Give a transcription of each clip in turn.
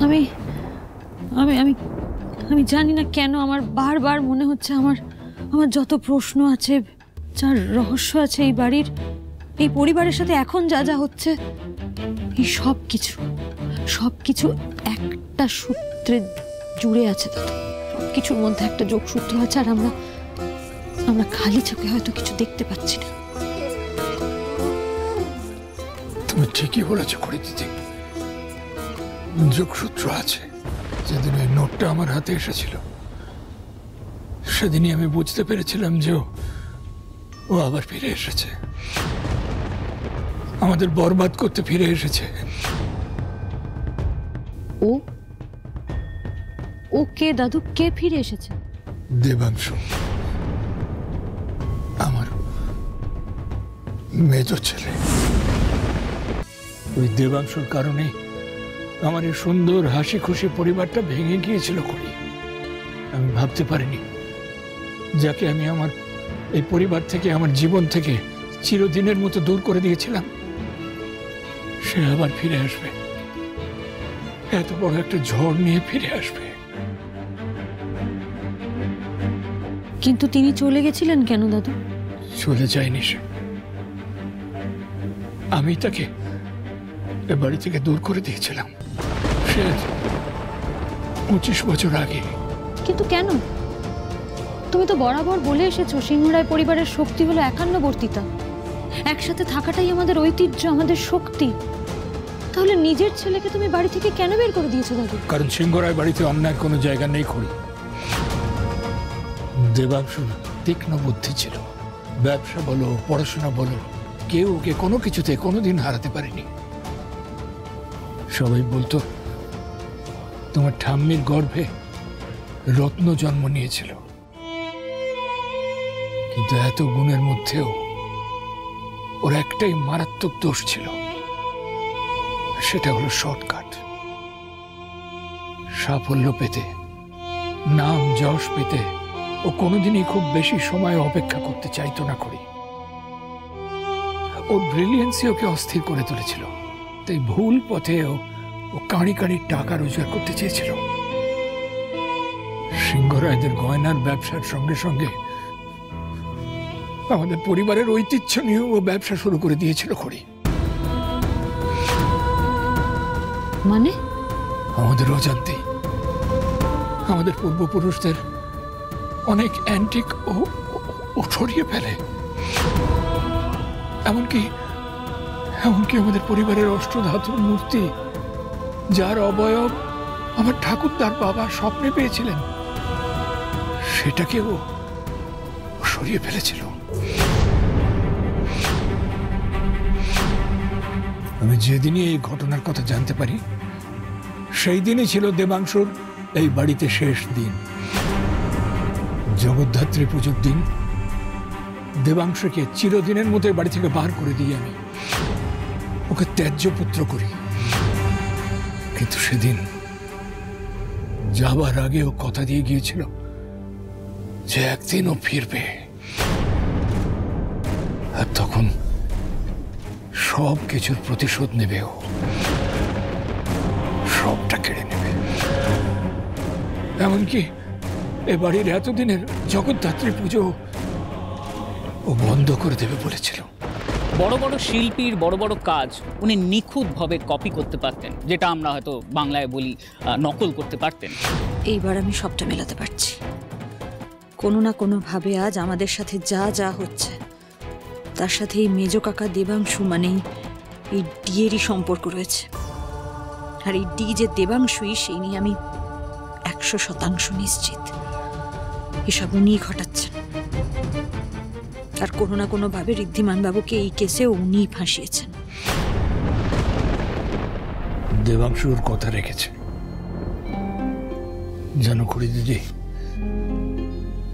আমি আমি আমি আমি জানি না কেন আমার বারবার মনে হচ্ছে আমার আমার যত প্রশ্ন আছে, যার রহস্য আছে এই বাড়ির, এই পরিবারের সাথে এখন যা যা হচ্ছে, এই সব কিছু একটা সূত্রে জুড়ে আছে দাদু। সবকিছুর মধ্যে একটা যোগসূত্র আছে, আর আমরা খালি চোখে হয়তো কিছু দেখতে পাচ্ছি না। তুমি ঠিকই বলেছো করে দিদি, যোগসূত্র আছে। যেদিন ওই নোটটা আমার হাতে এসেছিল সেদিনই আমি বুঝতে পেরেছিলাম যে ও আবার ফিরে এসেছে, আমাদের বরবাদ করতে ফিরে এসেছে। ও কে দাদু? কে ফিরে এসেছে? দেবাংশু, আমার মেজ ছেলে। ওই দেবাংশুর কারণে আমার এই সুন্দর হাসি খুশি পরিবারটা ভেঙে গিয়েছিল করি। আমি ভাবতে পারিনি যাকে আমি আমার এই পরিবার থেকে, আমার জীবন থেকে চিরদিনের মতো দূর করে দিয়েছিলাম, সে আবার ফিরে আসবে, এত বড় একটা ঝড় নিয়ে ফিরে আসবে। কিন্তু তিনি চলে গেছিলেন কেন দাদু? চলে যায়নি সে, আমি তাকে এ বাড়ি থেকে দূর করে দিয়েছিলাম, সে 25 বছর আগে। কিন্তু কেন? তুমি তো বরাবর বলে এসেছো সিংহরায় পরিবারের শক্তি হলো একান্নবর্তিতা, একসাথে থাকাটাই আমাদের ঐতিহ্য, আমাদের শক্তি। তাহলে নিজের ছেলেকে তুমি বাড়ি থেকে কেন বের করে দিয়েছো দাদু? কারণ সিংহরায় বাড়িতে অন্যায় কোনো জায়গা নেই খড়ি। দেবাংশুর তীক্ষ্ণ বুদ্ধি ছিল, ব্যবসা বলো পড়াশোনা বলো, কেউ ওকে কোনো কিছুতে কোনোদিন হারাতে পারেনি। সবাই বলতো তোমার ঠাম্মির গর্ভে রত্ন জন্ম নিয়েছিল, কিন্তু এত গুণের মধ্যেও ওর একটাই মারাত্মক দোষ ছিল, সেটা হলো শর্টকাট। সাফল্য পেতে, নাম যশ পেতে ও কোনোদিনই খুব বেশি সময় অপেক্ষা করতে চাইতো না করি। ওর ব্রিলিয়েন্সি ওকে অস্থির করে তুলেছিল, তাই ভুল পথে ও কাঁড়ি কাঁড়ি টাকা রোজগার করতে চেয়েছিল। সিংহরায়দের গয়নার ব্যবসার সঙ্গে সঙ্গে আমাদের পরিবারের ঐতিহ্য নিয়ে ও ব্যবসা শুরু করে দিয়েছিল খড়ি। মানে? আমাদের অজান্তেই আমাদের পূর্বপুরুষদের অনেক অ্যান্টিক ও সরিয়ে ফেলে। এমনকি আমাদের পরিবারের অষ্টধাতুর মূর্তি, যার অবয়ব আমার ঠাকুরদার বাবা স্বপ্নে পেয়েছিলেন, সেটাকেও সরিয়ে ফেলেছিল। আমি যেদিনই এই ঘটনার কথা জানতে পারি, সেই দিনই ছিল দেবাংশুর এই বাড়িতে শেষ দিন। জগদ্ধাত্রী পুজোর দিন দেবাংশুকে চিরদিনের মতো বাড়ি থেকে বার করে দিই আমি, ওকে ত্যায্য পুত্র করি। কিন্তু সেদিন যাবার আগে ও কথা দিয়ে গিয়েছিল যে একদিন ও ফিরবে, আর তখন সব কিছুর প্রতিশোধ নেবে, ও সবটা কেড়ে নেবে। এমনকি এ বাড়ির এতদিনের জগদ্ধাত্রী পুজো ও বন্ধ করে দেবে বলেছিল। বড় বড় শিল্পীর বড় বড় কাজ উনি নিখুঁতভাবে কপি করতে পারতেন, যেটা আমরা হয়তো বাংলায় বলি নকল করতে পারতেন। এইবার আমি সবটা মেলাতে পারছি। কোনো না কোনোভাবে আজ আমাদের সাথে যা যা হচ্ছে তার সাথে এই মেজ কাকা দেবাংশু মানেই এই ডিয়েরই সম্পর্ক রয়েছে। আর এই ডি যে দেবাংশুই, সেই নিয়ে আমি 100% নিশ্চিত এসব উনিই ঘটাচ্ছেন। আর কোনো না কোনোভাবে ঋদ্ধিমান বাবুকে এই কেসে উনিই ফাঁসিয়েছেন। দেবাংশুর কথা রেখেছে জানো খুড়ি দিদি,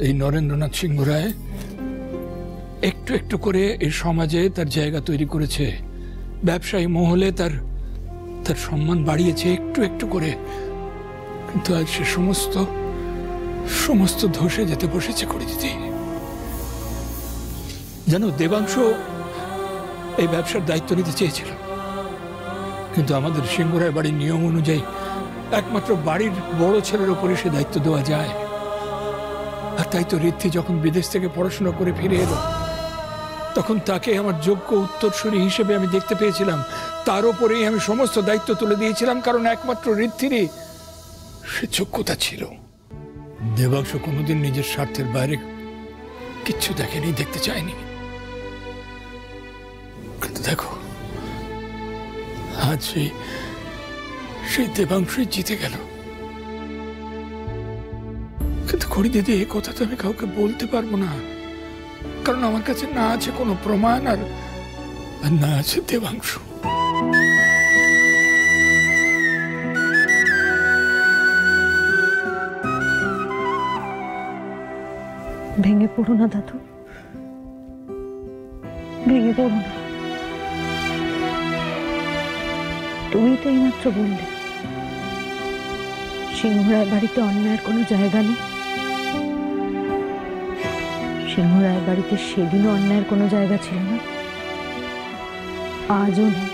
এই নরেন্দ্রনাথ সিংহ রায় একটু একটু করে এই সমাজে তার জায়গা তৈরি করেছে, ব্যবসায়ী মহলে তার সম্মান বাড়িয়েছে একটু একটু করে। কিন্তু আজ সে সমস্ত ধসে যেতে বসেছে খুড়ি দিদি। জানো, দেবাংশু এই ব্যবসার দায়িত্ব নিতে চেয়েছিল, কিন্তু আমাদের সিংহরায় বাড়ির নিয়ম অনুযায়ী একমাত্র বাড়ির বড় ছেলের উপরে সে দায়িত্ব দেওয়া যায়। আর তাই তো ঋদ্ধি যখন বিদেশ থেকে পড়াশোনা করে ফিরে এলো, তখন তাকে আমার যোগ্য উত্তরসূরি হিসেবে আমি দেখতে পেয়েছিলাম। তার উপরেই আমি সমস্ত দায়িত্ব তুলে দিয়েছিলাম, কারণ একমাত্র ঋদ্ধিরই সে যোগ্যতা ছিল। দেবাংশ কোনোদিন নিজের স্বার্থের বাইরে কিচ্ছু দেখেনি, দেখতে চায়নি। কিন্তু দেখো, আজ সেই দেবাংশই জিতে গেল। কিন্তু খড়ি দিদি, এই কথা তো আমি কাউকে বলতে পারবো না, কারণ আমার কাছে না আছে কোনো প্রমাণ, আর না আছে দেবাংশ। ভেঙে পড়ো না দাদু, ভেঙে পড়ো না। তুমি তো এইমাত্র বললে সিংহরায় বাড়িতে অন্যায়ের কোনো জায়গা নেই। সিংহরায় বাড়িতে সেদিনও অন্যায়ের কোনো জায়গা ছিল না, আজও নেই,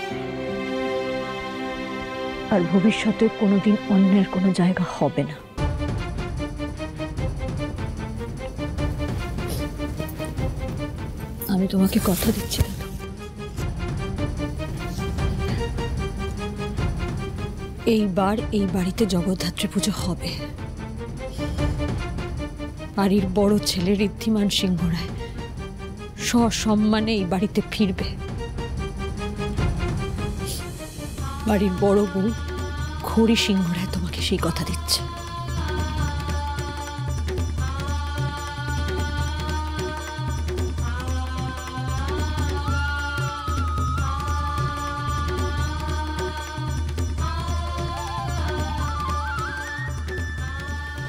আর ভবিষ্যতে কোনোদিন অন্যায়ের কোনো জায়গা হবে না। আমি তোমাকে কথা দিচ্ছি দাদু, এইবার এই বাড়িতে জগদ্ধাত্রী পুজো হবে। বাড়ির বড় ছেলে ঋদ্ধিমান সিংহরায় সসম্মানে এই বাড়িতে ফিরবে। বাড়ির বড় বউ খড়ি সিংহরায় তোমাকে সেই কথা দিচ্ছে।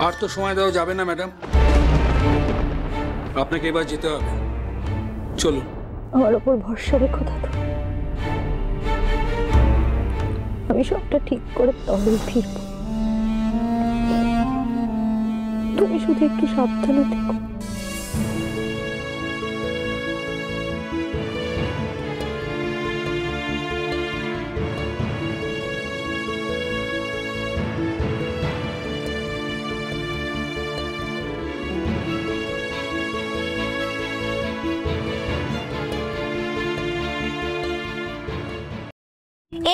আর তো সময় দেওয়া যাবে না ম্যাডাম, আপনাকে এবার যেতে হবে। চলুন। আমার ওপর ভরসা রেখো দাদু, আমি সবটা ঠিক করে তবেই ফিরবো। তুমি শুধু একটু সাবধানে থেকো।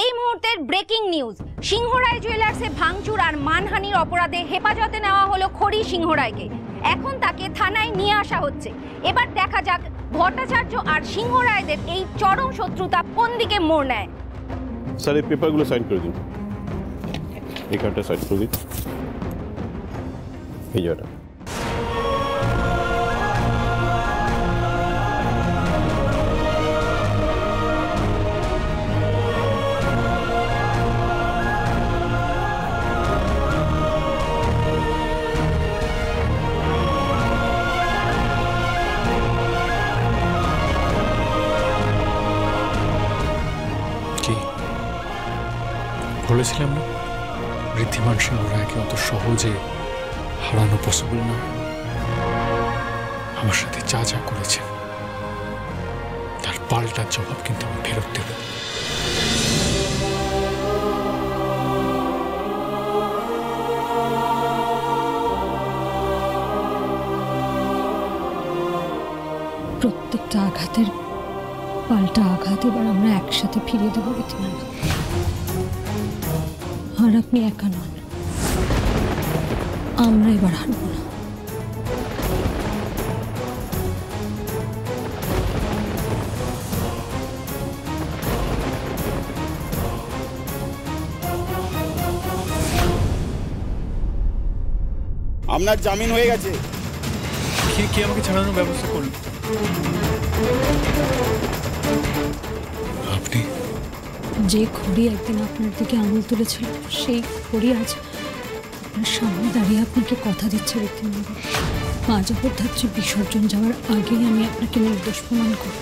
এই মুহূর্তের ব্রেকিং নিউজ, সিংহরায় জুয়েলার্সে ভাঙচুর আর মানহানির অপরাধে হেফাজতে নেওয়া হলো খড়ি সিংহরায়কে। এখন তাকে থানায় নিয়ে আসা হচ্ছে। এবার দেখা যাক ভট্টাচার্য আর সিংহরায়দের এই চরম শত্রুতা কোন দিকে মোড় নেয়। স্যার, এই পেপারগুলো সাইন করে দিন। এই কার্ডটা সাইন করে দিন। এই জায়গাটা। বলেছিলাম না ঋদ্ধিমান সিংহরায়কে অত সহজে হারানো পসিবল না। আমার সাথে যা যা করেছেন তার পাল্টা জবাব কিন্তু আমি ফেরত দেব। প্রত্যেকটা আঘাতের পাল্টা আঘাত এবার আমরা একসাথে ফিরিয়ে দেবো ঋদ্ধিমান। আর আপনি একা নন, আমরা এবার হারবো না। আপনার জামিন হয়ে গেছে। কি আমাকে ছাড়ানোর ব্যবস্থা করলো? আপনি যে খড়ি একদিন আপনার দিকে আঙুল তুলেছিল, সেই খড়ি আজ আপনার সামনে দাঁড়িয়ে আপনাকে কথা দিচ্ছে ঋদ্ধিমান। মা জগদ্ধাত্রী বিসর্জন যাওয়ার আগেই আমি আপনাকে নির্দোষ প্রমাণ করব।